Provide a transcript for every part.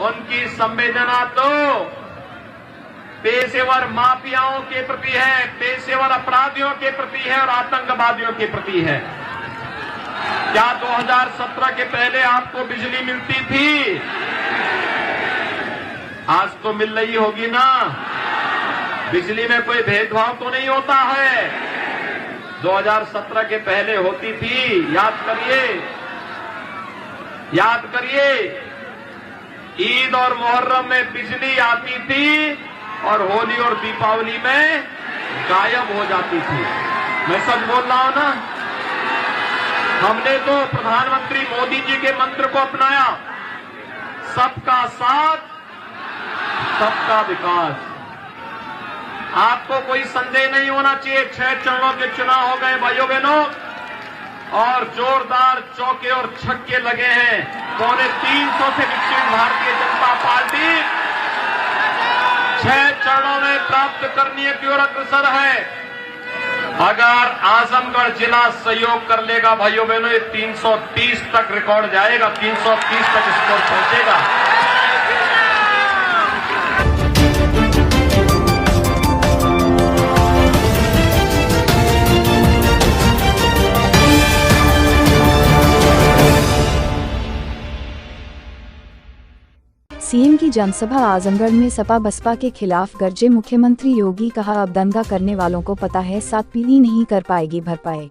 उनकी संवेदना तो पेशेवर माफियाओं के प्रति है, पेशेवर अपराधियों के प्रति है और आतंकवादियों के प्रति है। क्या 2017 के पहले आपको बिजली मिलती थी? आज तो मिल रही होगी ना। बिजली में कोई भेदभाव तो नहीं होता है। 2017 के पहले होती थी। याद करिए, याद करिए। ईद और मुहर्रम में बिजली आती थी और होली और दीपावली में गायब हो जाती थी। मैं सच बोल रहा हूं ना। हमने तो प्रधानमंत्री मोदी जी के मंत्र को अपनाया, सबका साथ सबका विकास। आपको कोई संदेह नहीं होना चाहिए। 6 चरणों के चुनाव हो गए भाइयों बहनों और जोरदार चौके और छक्के लगे हैं। 350 से विकसित भारतीय जनता पार्टी 6 चरणों में प्राप्त करने की ओर अग्रसर है। अगर आजमगढ़ जिला सहयोग कर लेगा भाइयों बहनों, ये 330 तक रिकॉर्ड जाएगा, 330 तक स्कोर पहुंचेगा। सीएम की जनसभा आजमगढ़ में सपा बसपा के खिलाफ गरजे मुख्यमंत्री योगी। कहा, अब दंगा करने वालों को पता है 7 पीढ़ी नहीं कर पाएगी भरपाई।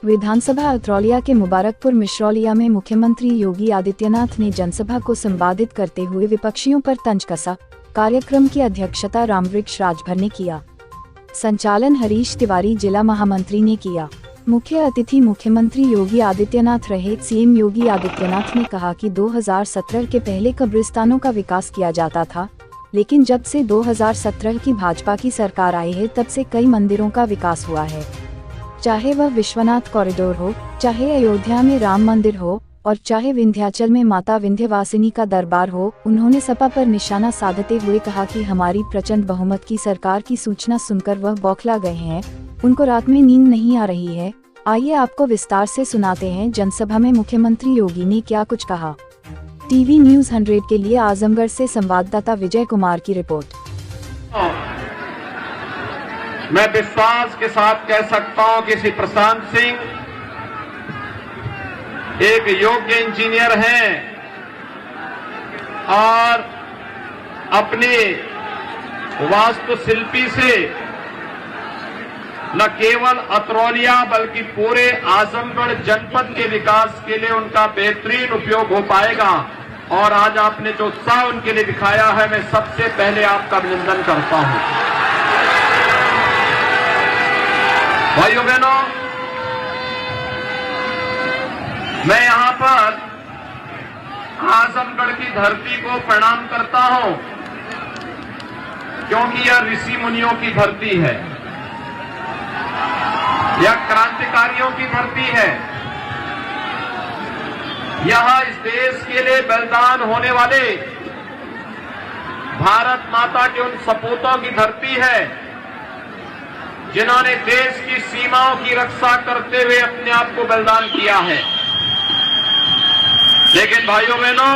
विधानसभा अतरौलिया के मुबारकपुर मिश्रौलिया में मुख्यमंत्री योगी आदित्यनाथ ने जनसभा को संबोधित करते हुए विपक्षियों पर तंज कसा। कार्यक्रम की अध्यक्षता रामवृक्ष राजभर ने किया। संचालन हरीश तिवारी जिला महामंत्री ने किया। मुख्य अतिथि मुख्यमंत्री योगी आदित्यनाथ रहे। सीएम योगी आदित्यनाथ ने कहा कि 2017 के पहले कब्रिस्तानों का विकास किया जाता था, लेकिन जब से 2017 की भाजपा की सरकार आई है तब से कई मंदिरों का विकास हुआ है। चाहे वह विश्वनाथ कॉरिडोर हो, चाहे अयोध्या में राम मंदिर हो और चाहे विंध्याचल में माता विंध्यवासिनी का दरबार हो। उन्होंने सपा पर निशाना साधते हुए कहा कि हमारी प्रचंड बहुमत की सरकार की सूचना सुनकर वह बौखला गए हैं, उनको रात में नींद नहीं आ रही है। आइए आपको विस्तार से सुनाते हैं जनसभा में मुख्यमंत्री योगी ने क्या कुछ कहा। टीवी न्यूज़ 100 के लिए आजमगढ़ से संवाददाता विजय कुमार की रिपोर्ट। मैं विश्वास के साथ कह सकता हूं कि श्री प्रशांत सिंह एक योग्य इंजीनियर हैं और अपने वास्तुशिल्पी से न केवल अतरौलिया बल्कि पूरे आजमगढ़ जनपद के विकास के लिए उनका बेहतरीन उपयोग हो पाएगा। और आज आपने जो उत्साह उनके लिए दिखाया है, मैं सबसे पहले आपका अभिनंदन करता हूं। भाइयों बहनों, मैं यहां पर आजमगढ़ की धरती को प्रणाम करता हूं, क्योंकि यह ऋषि मुनियों की धरती है, यह क्रांतिकारियों की धरती है, यह इस देश के लिए बलिदान होने वाले भारत माता के उन सपूतों की धरती है जिन्होंने देश की सीमाओं की रक्षा करते हुए अपने आप को बलिदान किया है। लेकिन भाइयों बहनों,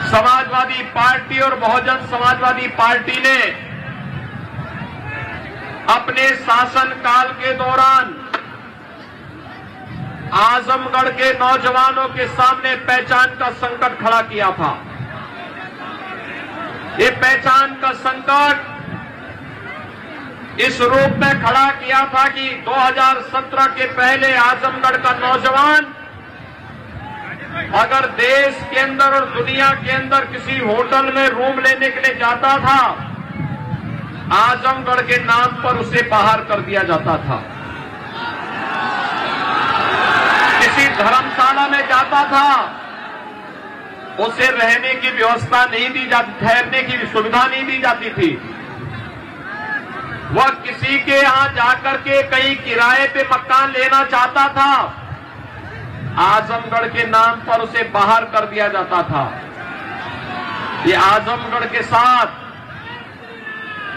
समाजवादी पार्टी और बहुजन समाजवादी पार्टी ने अपने शासन काल के दौरान आजमगढ़ के नौजवानों के सामने पहचान का संकट खड़ा किया था। ये पहचान का संकट इस रूप में खड़ा किया था कि 2017 के पहले आजमगढ़ का नौजवान अगर देश के अंदर और दुनिया के अंदर किसी होटल में रूम लेने के लिए जाता था, आजमगढ़ के नाम पर उसे बाहर कर दिया जाता था। किसी धर्मशाला में जाता था, उसे रहने की व्यवस्था नहीं दी जाती, ठहरने की सुविधा नहीं दी जाती थी। वह किसी के यहां जाकर के कहीं किराए पे मकान लेना चाहता था, आजमगढ़ के नाम पर उसे बाहर कर दिया जाता था। ये आजमगढ़ के साथ,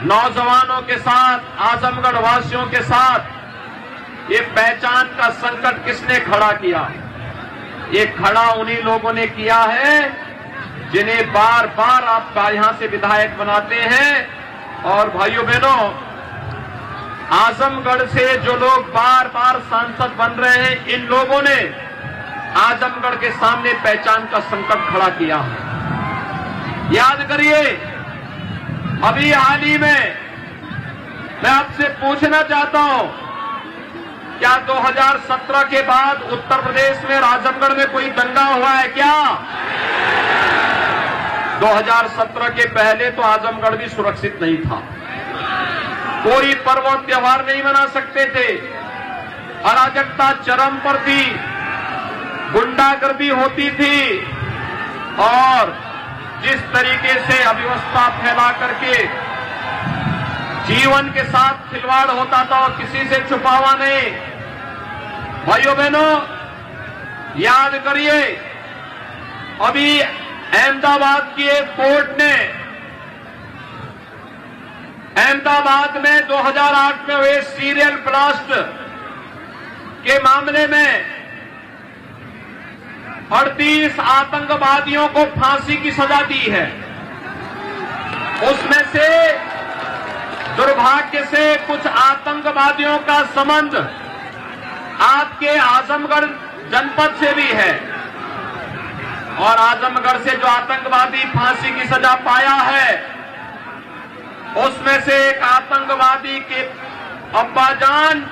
नौजवानों के साथ, आजमगढ़ वासियों के साथ ये पहचान का संकट किसने खड़ा किया? ये खड़ा उन्हीं लोगों ने किया है जिन्हें बार बार आप यहां से विधायक बनाते हैं। और भाइयों बहनों, आजमगढ़ से जो लोग बार बार सांसद बन रहे हैं, इन लोगों ने आजमगढ़ के सामने पहचान का संकट खड़ा किया है। याद करिए, अभी हाल ही में मैं आपसे पूछना चाहता हूं, क्या 2017 के बाद उत्तर प्रदेश में आजमगढ़ में कोई दंगा हुआ है क्या? 2017 के पहले तो आजमगढ़ भी सुरक्षित नहीं था, कोई पर्व और त्योहार नहीं मना सकते थे, अराजकता चरम पर थी, गुंडागर्दी होती थी और जिस तरीके से अव्यवस्था फैला करके जीवन के साथ खिलवाड़ होता था और किसी से छुपावा नहीं। भाइयों बहनों, याद करिए, अभी अहमदाबाद की एक कोर्ट ने अहमदाबाद में 2008 में हुए सीरियल ब्लास्ट के मामले में 38 आतंकवादियों को फांसी की सजा दी है। उसमें से दुर्भाग्य से कुछ आतंकवादियों का संबंध आपके आजमगढ़ जनपद से भी है और आजमगढ़ से जो आतंकवादी फांसी की सजा पाया है, उसमें से एक आतंकवादी के अब्बाजान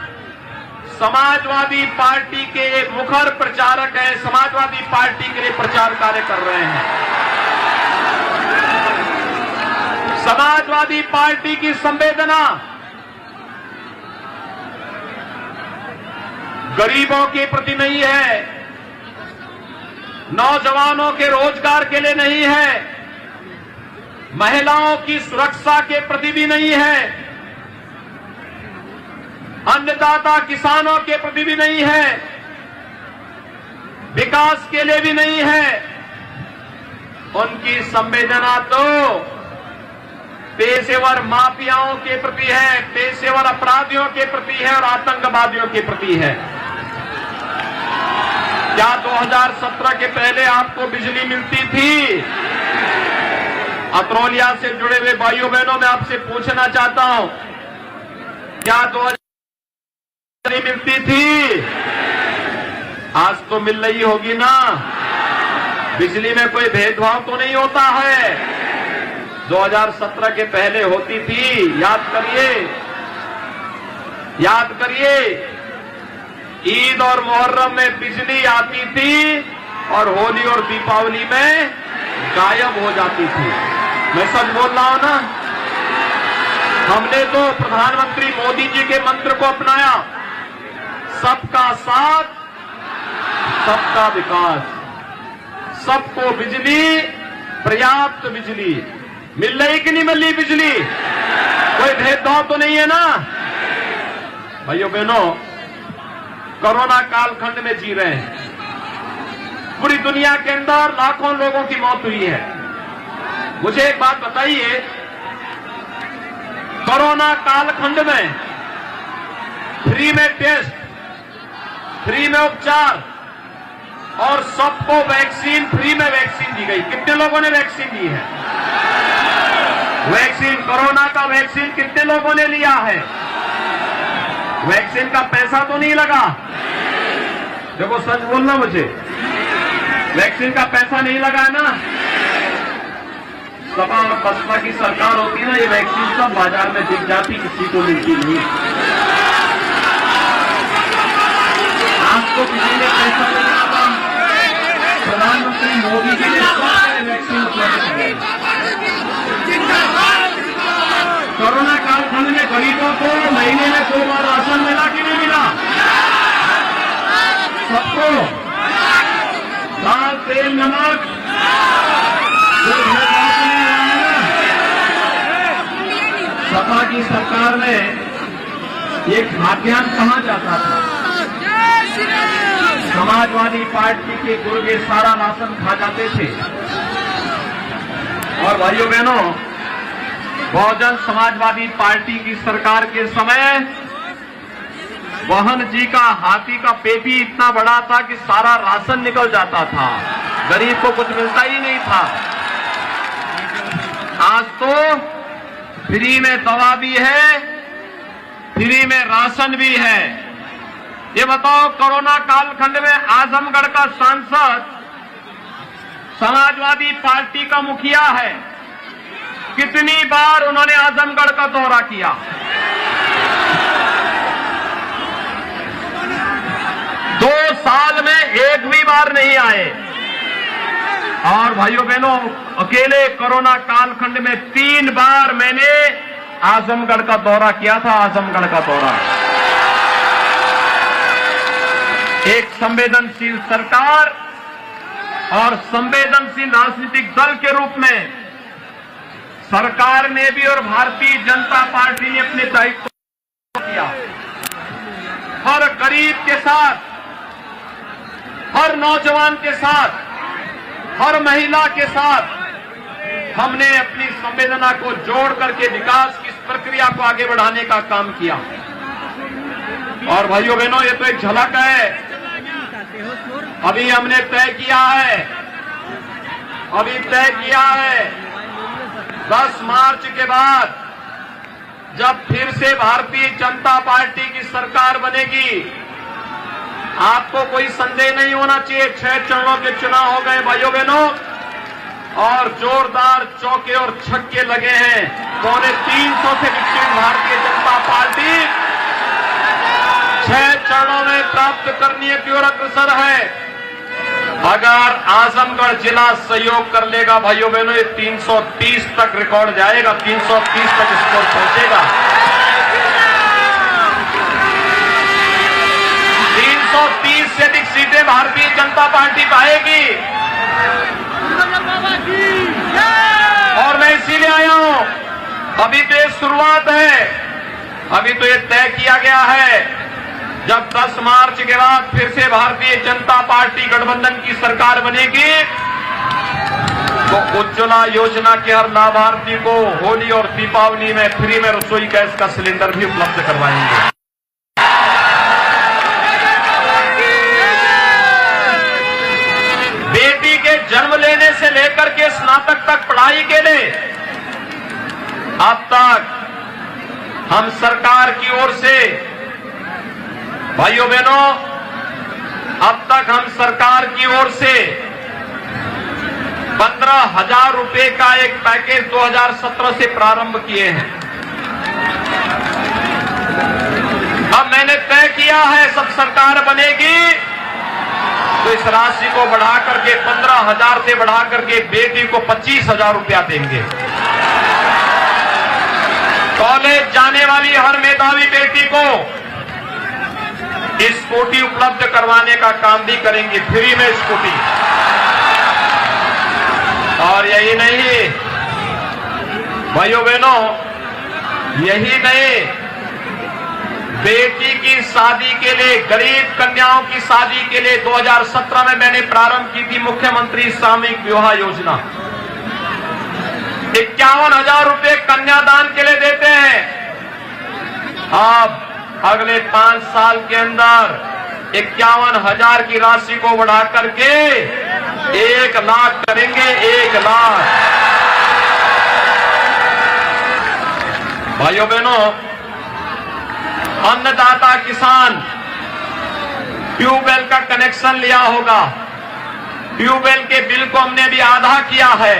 समाजवादी पार्टी के मुखर प्रचारक हैं, समाजवादी पार्टी के लिए प्रचार कार्य कर रहे हैं। समाजवादी पार्टी की संवेदना गरीबों के प्रति नहीं है, नौजवानों के रोजगार के लिए नहीं है, महिलाओं की सुरक्षा के प्रति भी नहीं है, अन्नदाता किसानों के प्रति भी नहीं है, विकास के लिए भी नहीं है। उनकी संवेदना तो पेशेवर माफियाओं के प्रति है, पेशेवर अपराधियों के प्रति है और आतंकवादियों के प्रति है। क्या 2017 के पहले आपको बिजली मिलती थी? अतरौलिया से जुड़े हुए भाइयों बहनों, मैं आपसे पूछना चाहता हूं, क्या 2000 मिलती थी? आज तो मिल रही होगी ना। बिजली में कोई भेदभाव तो नहीं होता है, 2017 के पहले होती थी। याद करिए, याद करिए, ईद और मुहर्रम में बिजली आती थी और होली और दीपावली में गायब हो जाती थी। मैं सच बोल रहा हूं ना? हमने तो प्रधानमंत्री मोदी जी के मंत्र को अपनाया, सबका साथ, सबका विकास, सबको बिजली, पर्याप्त बिजली। मिल रही कि नहीं मिल रही बिजली? कोई भेदभाव तो नहीं है ना? भाइयों बहनों, कोरोना कालखंड में जी रहे हैं, पूरी दुनिया के अंदर लाखों लोगों की मौत हुई है। मुझे एक बात बताइए, कोरोना कालखंड में फ्री में टेस्ट, फ्री में उपचार और सबको वैक्सीन, फ्री में वैक्सीन दी गई। कितने लोगों ने वैक्सीन ली है? वैक्सीन, कोरोना का वैक्सीन कितने लोगों ने लिया है? वैक्सीन का पैसा तो नहीं लगा। देखो, सच बोलना मुझे, वैक्सीन का पैसा नहीं लगा है ना। सपा और बसपा की सरकार होती ना, ये वैक्सीन सब बाजार में दिख जाती, किसी को मिलती नहीं। आपको किसी ने पैसा नहीं आता, प्रधानमंत्री मोदी जी ने सबसे वैक्सीन उपलब्ध कराई। कोरोना कालखंड में गरीबों को महीने में 2 बार राशन मिला कि नहीं मिला? सबको दाल, तेल, नमक, सपा की सरकार में ये खाद्यान्न कहां जाता था? समाजवादी पार्टी के गुर्गे सारा राशन खा जाते थे। और भाइयों बहनों, बहुजन समाजवादी पार्टी की सरकार के समय वाहन जी का हाथी का पेट ही इतना बड़ा था कि सारा राशन निकल जाता था, गरीब को कुछ मिलता ही नहीं था। आज तो फ्री में दवा भी है, फ्री में राशन भी है। ये बताओ, कोरोना कालखंड में आजमगढ़ का सांसद समाजवादी पार्टी का मुखिया है, कितनी बार उन्होंने आजमगढ़ का दौरा किया। दो साल में एक भी बार नहीं आए। और भाइयों बहनों, अकेले कोरोना कालखंड में 3 बार मैंने आजमगढ़ का दौरा किया था। आजमगढ़ का दौरा, एक संवेदनशील सरकार और संवेदनशील राजनीतिक दल के रूप में सरकार ने भी और भारतीय जनता पार्टी ने अपने दायित्व किया। हर गरीब के साथ, हर नौजवान के साथ, हर महिला के साथ हमने अपनी संवेदना को जोड़ करके विकास की इस प्रक्रिया को आगे बढ़ाने का काम किया। और भाइयों बहनों, ये तो एक झलक है। अभी हमने तय किया है, 10 मार्च के बाद जब फिर से भारतीय जनता पार्टी की सरकार बनेगी, आपको कोई संदेह नहीं होना चाहिए। 6 चरणों के चुनाव हो गए भाइयों बहनों, और जोरदार चौके और छक्के लगे हैं। 350 से विकसित भारतीय जनता पार्टी 6 चरणों में प्राप्त करने की ओर अग्रसर है। अगर आजमगढ़ जिला सहयोग कर लेगा भाइयों बहनों, ये 330 तक रिकॉर्ड जाएगा, 330 तक स्कोर पहुंचेगा। 330 से अधिक सीटें भारतीय जनता पार्टी पाएगी। और मैं इसीलिए आया हूं, अभी तो ये शुरुआत है। अभी तो ये तय किया गया है, जब 10 मार्च के बाद फिर से भारतीय जनता पार्टी गठबंधन की सरकार बनेगी, तो उज्ज्वला योजना के हर लाभार्थी को होली और दीपावली में फ्री में रसोई गैस का सिलेंडर भी उपलब्ध करवाएंगे। बेटी के जन्म लेने से लेकर के स्नातक तक पढ़ाई के लिए अब तक हम सरकार की ओर से भाइयों बहनों, अब तक हम सरकार की ओर से 15,000 रुपए का एक पैकेज 2017 से प्रारंभ किए हैं। अब मैंने तय किया है, सब सरकार बनेगी तो इस राशि को बढ़ा करके 15,000 से बढ़ा करके बेटी को 25,000 रुपया देंगे। कॉलेज जाने वाली हर मेधावी बेटी को स्कूटी उपलब्ध करवाने का काम भी करेंगे, फ्री में स्कूटी। और यही नहीं भाइयों बहनों, यही नहीं, बेटी की शादी के लिए, गरीब कन्याओं की शादी के लिए 2017 में मैंने प्रारंभ की थी मुख्यमंत्री सामूहिक विवाह योजना। 51,000 रुपए कन्यादान के लिए देते हैं। अब अगले 5 साल के अंदर 51,000 की राशि को बढ़ा करके 1 लाख करेंगे, 1 लाख। भाइयों बहनों, अन्नदाता किसान ट्यूबवेल का कनेक्शन लिया होगा, ट्यूबवेल के बिल को हमने भी आधा किया है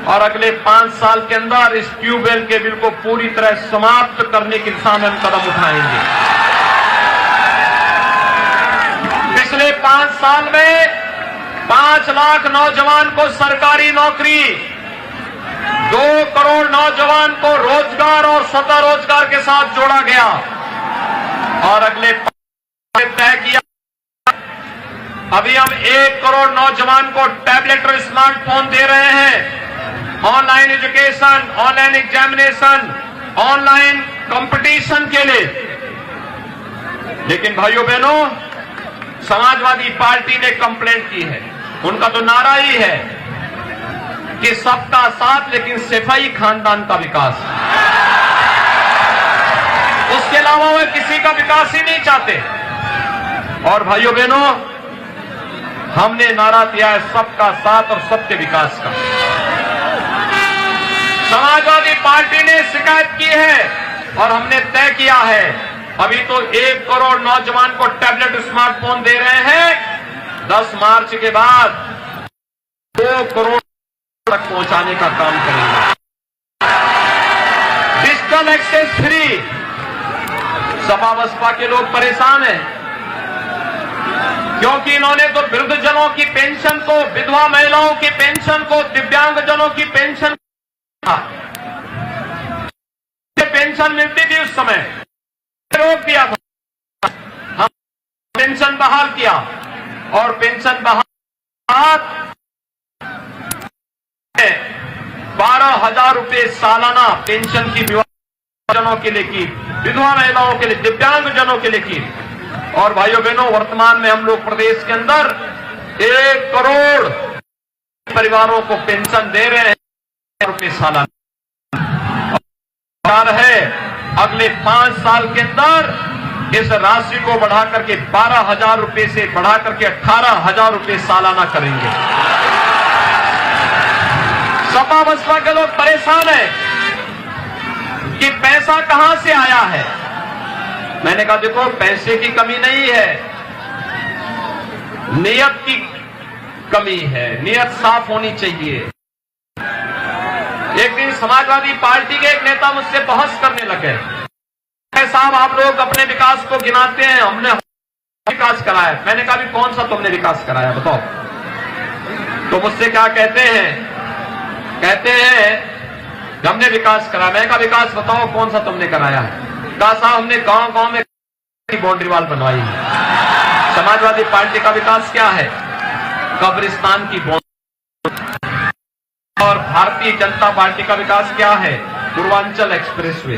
और अगले 5 साल के अंदर इस ट्यूबवेल के बिल को पूरी तरह समाप्त करने की दिशा में हम कदम उठाएंगे। पिछले 5 साल में 5 लाख नौजवान को सरकारी नौकरी, 2 करोड़ नौजवान को रोजगार और स्वतः रोजगार के साथ जोड़ा गया और अगले तय किया अभी हम 1 करोड़ नौजवान को टैबलेट और स्मार्टफोन दे रहे हैं। Online education, online examination, online competition के लिए। लेकिन भाइयों बहनों, समाजवादी पार्टी ने कंप्लेंट की है, उनका तो नारा ही है कि सबका साथ लेकिन सफाई खानदान का विकास। उस इसके अलावा वे किसी का विकास ही नहीं चाहते। और भाइयों बहनों, हमने नारा दिया है सबका साथ और सबके विकास का। समाजवादी पार्टी ने शिकायत की है और हमने तय किया है, अभी तो 1 करोड़ नौजवान को टैबलेट स्मार्टफोन दे रहे हैं, 10 मार्च के बाद 2 करोड़ तक पहुंचाने का काम करेंगे। Digital access free, Sapa Basapa के लोग परेशान हैं क्योंकि इन्होंने तो वृद्धजनों की पेंशन को, विधवा महिलाओं की पेंशन को, दिव्यांगजनों की पेंशन पेंशन मिलती थी उस समय रोक दिया था। हम पेंशन बहाल किया और पेंशन बहाल 12,000 रुपए सालाना पेंशन की जनों के लिए की, विधवा महिलाओं के लिए, दिव्यांगजनों के लिए की। और भाइयों बहनों, वर्तमान में हम लोग प्रदेश के अंदर 1 करोड़ परिवारों को पेंशन दे रहे हैं रुपए सालाना है। अगले 5 साल के अंदर इस राशि को बढ़ा करके 12,000 रुपए से बढ़ा करके 18,000 रुपए सालाना करेंगे। सपा बसपा के लोग परेशान हैं कि पैसा कहां से आया है। मैंने कहा देखो, पैसे की कमी नहीं है, नियत की कमी है, नियत साफ होनी चाहिए। एक दिन समाजवादी पार्टी के एक नेता मुझसे बहस करने लगे, साहब आप लोग अपने विकास को गिनाते हैं, हमने विकास कराया। मैंने कहा भी कौन सा तुमने विकास कराया बताओ। तो मुझसे क्या कहते हैं हमने विकास कराया। मैंने कहा विकास बताओ कौन सा तुमने कराया है। कहा साहब हमने गांव गांव में बाउंड्री वॉल बनवाई है। समाजवादी पार्टी का विकास क्या है? कब्रिस्तान की बाउंड्री। और भारतीय जनता पार्टी का विकास क्या है? पूर्वांचल एक्सप्रेसवे।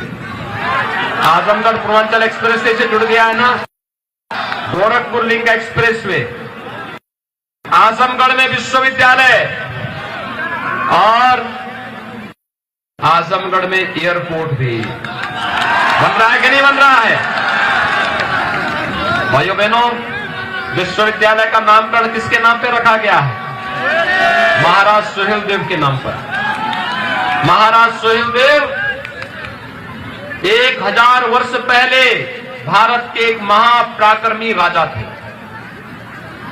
आजमगढ़ पूर्वांचल एक्सप्रेसवे से जुड़ गया है ना, गोरखपुर लिंक एक्सप्रेसवे, आजमगढ़ में विश्वविद्यालय और आजमगढ़ में एयरपोर्ट भी बन रहा है कि नहीं बन रहा है? भाइयों बहनों, विश्वविद्यालय का नामकरण किसके नाम पे रखा गया है? महाराज सुहेलदेव के नाम पर। महाराज सुहेलदेव 1000 वर्ष पहले भारत के एक महापराक्रमी राजा थे।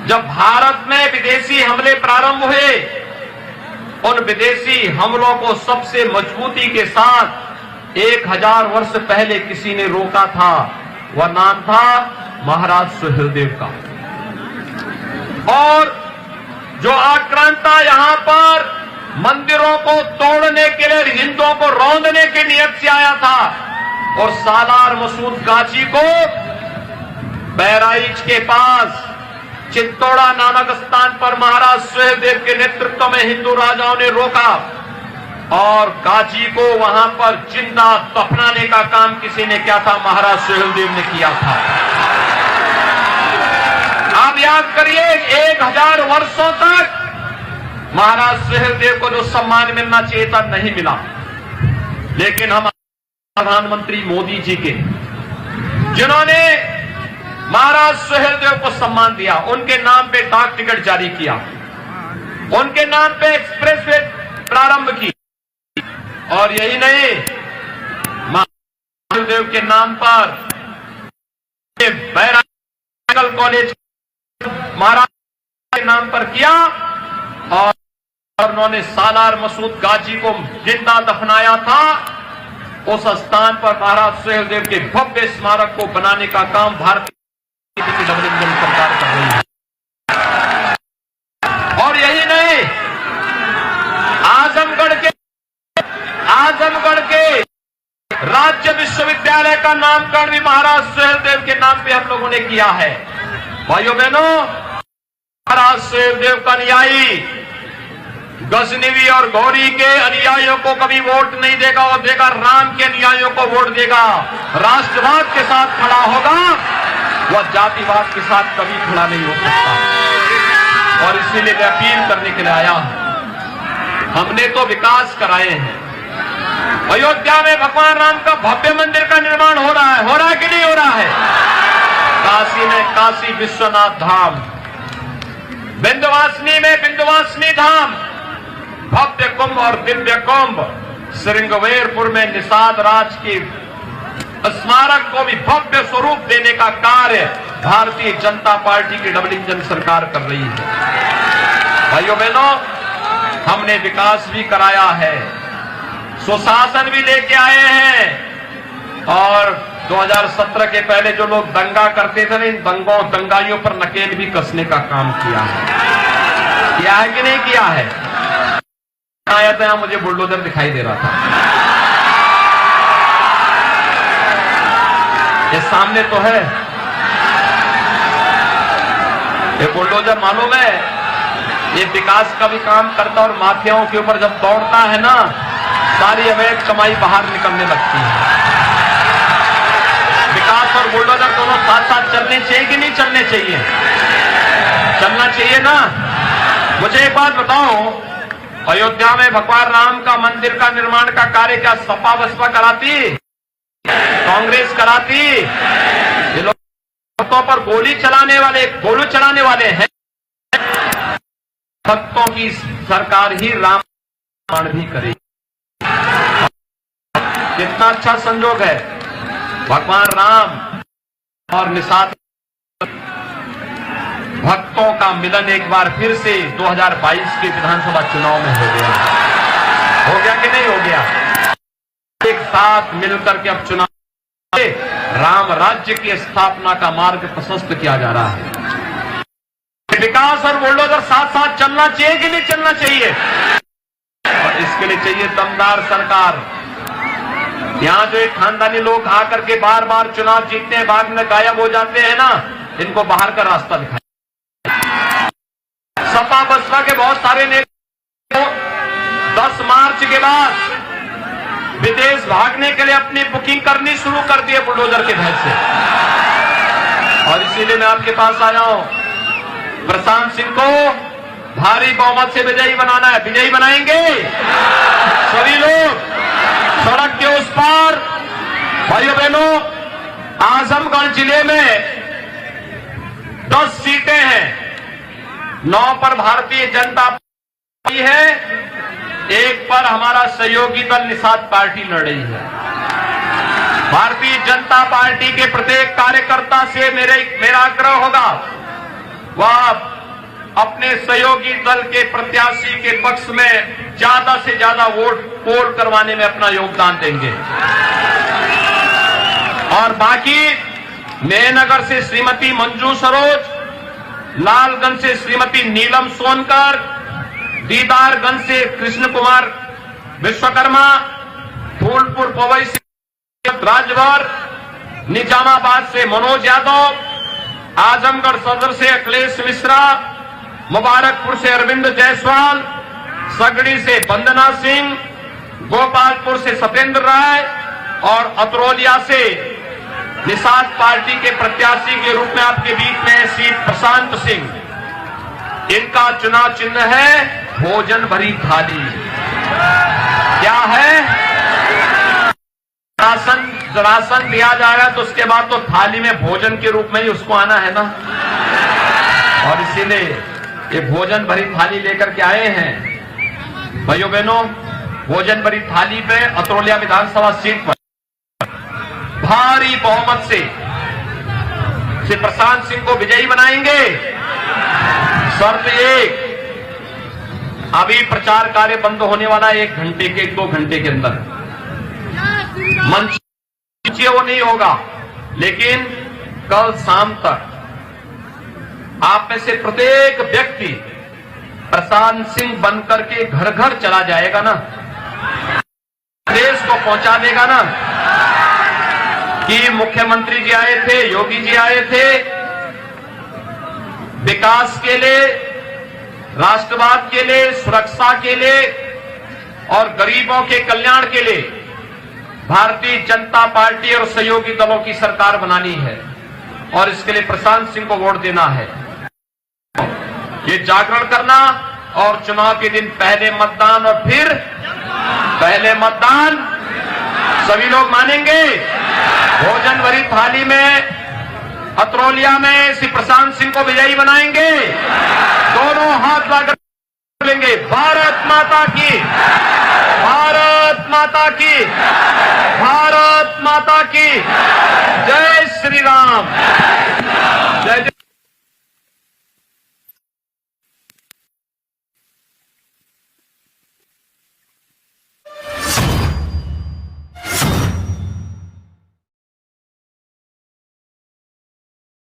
जब भारत में विदेशी हमले प्रारंभ हुए, उन विदेशी हमलों को सबसे मजबूती के साथ 1000 वर्ष पहले किसी ने रोका था। वह नाम था महाराज सुहेलदेव का। और जो आक्रांता यहां पर मंदिरों को तोड़ने के लिए, हिंदुओं को रौंदने की नियत से आया था, और सालार मसूद गाजी को बहराइच के पास चित्तौड़ा नामक स्थान पर महाराज सुहेलदेव के नेतृत्व में हिंदू राजाओं ने रोका और गाजी को वहां पर जिंदा दफनाने का काम किसी ने किया था? महाराज सुहेलदेव ने किया था। आप याद करिए, 1000 वर्षों तक महाराज सुहेलदेव को जो सम्मान मिलना चाहिए था नहीं मिला। लेकिन हम प्रधानमंत्री मोदी जी के, जिन्होंने महाराज सुहेलदेव को सम्मान दिया, उनके नाम पे डाक टिकट जारी किया, उनके नाम पे एक्सप्रेसवे प्रारंभ की, और यही नहीं, महाराज सुहेलदेव के नाम पर मेडिकल कॉलेज महाराज के नाम पर किया, और उन्होंने सालार मसूद गाजी को जिंदा दफनाया था। उस स्थान पर महाराज सुहेलदेव के भव्य स्मारक को बनाने का काम भारतीय सरकार कर रही है। और यही नहीं, आजमगढ़ के राज्य विश्वविद्यालय का नामकरण भी महाराज सुहेलदेव के नाम पे हम लोगों ने किया है। भाइयों बहनों, महाराज सुहेलदेव का अनुयायी गजनवी और गौरी के अनुयायियों को कभी वोट नहीं देगा, वो देगा राम के अनुयायियों को वोट देगा। राष्ट्रवाद के साथ खड़ा होगा, वह जातिवाद के साथ कभी खड़ा नहीं हो सकता। और इसीलिए मैं अपील करने के लिए आया हूं। हमने तो विकास कराए हैं, अयोध्या में भगवान राम का भव्य मंदिर का निर्माण हो रहा है कि नहीं हो रहा है? काशी में काशी विश्वनाथ धाम, विंध्यवासिनी में विंध्यवासिनी धाम, भव्य कुंभ और दिव्य कुंभ, श्रृंगवेरपुर में निषाद राज की स्मारक को भी भव्य स्वरूप देने का कार्य भारतीय जनता पार्टी की डबल इंजन सरकार कर रही है। भाइयों बहनों, हमने विकास भी कराया है, सुशासन भी लेके आए हैं, और 2017 के पहले जो लोग दंगा करते थे, इन दंगाइयों पर नकेल भी कसने का काम किया है कि नहीं किया है? आया था, मुझे बुलडोजर दिखाई दे रहा था, ये सामने तो है, ये बुलडोजर मालूम है, ये विकास का भी काम करता और माफियाओं के ऊपर जब दौड़ता है ना, सारी अवैध कमाई बाहर निकलने लगती है। विकास और बुलडोजर दोनों साथ साथ चलने चाहिए कि नहीं चलने चाहिए? चलना चाहिए ना। मुझे एक बात बताओ, अयोध्या में भगवान राम का मंदिर का निर्माण का कार्य क्या सपा बसपा कराती, कांग्रेस कराती? ये लोग भक्तों पर गोली चलाने वाले हैं। भक्तों की सरकार ही राम निर्माण भी करेगी। कितना अच्छा संजोग है, भगवान राम और निषाद भक्तों का मिलन एक बार फिर से 2022 के विधानसभा चुनाव में हो गया कि नहीं हो गया? एक साथ मिलकर के अब चुनाव राम राज्य की स्थापना का मार्ग प्रशस्त किया जा रहा है। विकास और बुलडोजर साथ साथ चलना चाहिए कि नहीं चलना चाहिए? और इसके लिए चाहिए दमदार सरकार। यहां जो एक खानदानी लोग आकर के बार बार चुनाव जीतते हैं, बाद में गायब हो जाते हैं ना, इनको बाहर का रास्ता दिखाए। सपा बसपा के बहुत सारे नेता 10 मार्च के बाद विदेश भागने के लिए अपनी बुकिंग करनी शुरू कर दी है बुलडोजर के भय से, और इसीलिए मैं आपके पास आया हूं। प्रशांत सिंह को भारी बहुमत से विजयी बनाना है, विजयी बनाएंगे सभी लोग। सड़क के उस पार भाइयों बहनों, आजमगढ़ जिले में 10 सीटें हैं, 9 पर भारतीय जनता पार्टी है, 1 पर हमारा सहयोगी दल निषाद पार्टी लड़ रही है। भारतीय जनता पार्टी के प्रत्येक कार्यकर्ता से मेरा आग्रह होगा, वह अपने सहयोगी दल के प्रत्याशी के पक्ष में ज्यादा से ज्यादा वोट पोल करवाने में अपना योगदान देंगे। और बाकी मेहनगर से श्रीमती मंजू सरोज, लालगंज से श्रीमती नीलम सोनकर, दीदारगंज से कृष्ण कुमार विश्वकर्मा, फूलपुर पवई से राजभर, निजामाबाद से मनोज यादव, आजमगढ़ सदर से अखिलेश मिश्रा, मुबारकपुर से अरविंद जायसवाल, सगड़ी से वंदना सिंह, गोपालपुर से सत्येंद्र राय और अतरौलिया से निषाद पार्टी के प्रत्याशी के रूप में आपके बीच में श्री प्रशांत सिंह। इनका चुनाव चिन्ह है भोजन भरी थाली। क्या है? राशन दिया जाएगा तो उसके बाद तो थाली में भोजन के रूप में ही उसको आना है ना, और इसीलिए ये भोजन भरी थाली लेकर के आए हैं। भाइयों बहनों, भोजन भरी थाली पे अतरौलिया विधानसभा सीट पर भारी बहुमत से श्री प्रशांत सिंह को विजयी बनाएंगे। शर्त एक, अभी प्रचार कार्य बंद होने वाला है 1 घंटे के 2 घंटे के अंदर, मंच वो नहीं होगा, लेकिन कल शाम तक आप में से प्रत्येक व्यक्ति प्रशांत सिंह बनकर के घर घर चला जाएगा ना, देश को पहुंचा देगा ना कि मुख्यमंत्री जी आए थे, योगी जी आए थे, विकास के लिए, राष्ट्रवाद के लिए, सुरक्षा के लिए और गरीबों के कल्याण के लिए भारतीय जनता पार्टी और सहयोगी दलों की सरकार बनानी है, और इसके लिए प्रशांत सिंह को वोट देना है। ये जागरण करना और चुनाव के दिन पहले मतदान और फिर पहले मतदान सभी लोग मानेंगे। भोजन भरी थाली में अतरौलिया में श्री प्रशांत सिंह को विजयी बनाएंगे। दोनों हाथ लाकर लेंगे। भारत माता की, भारत माता की, भारत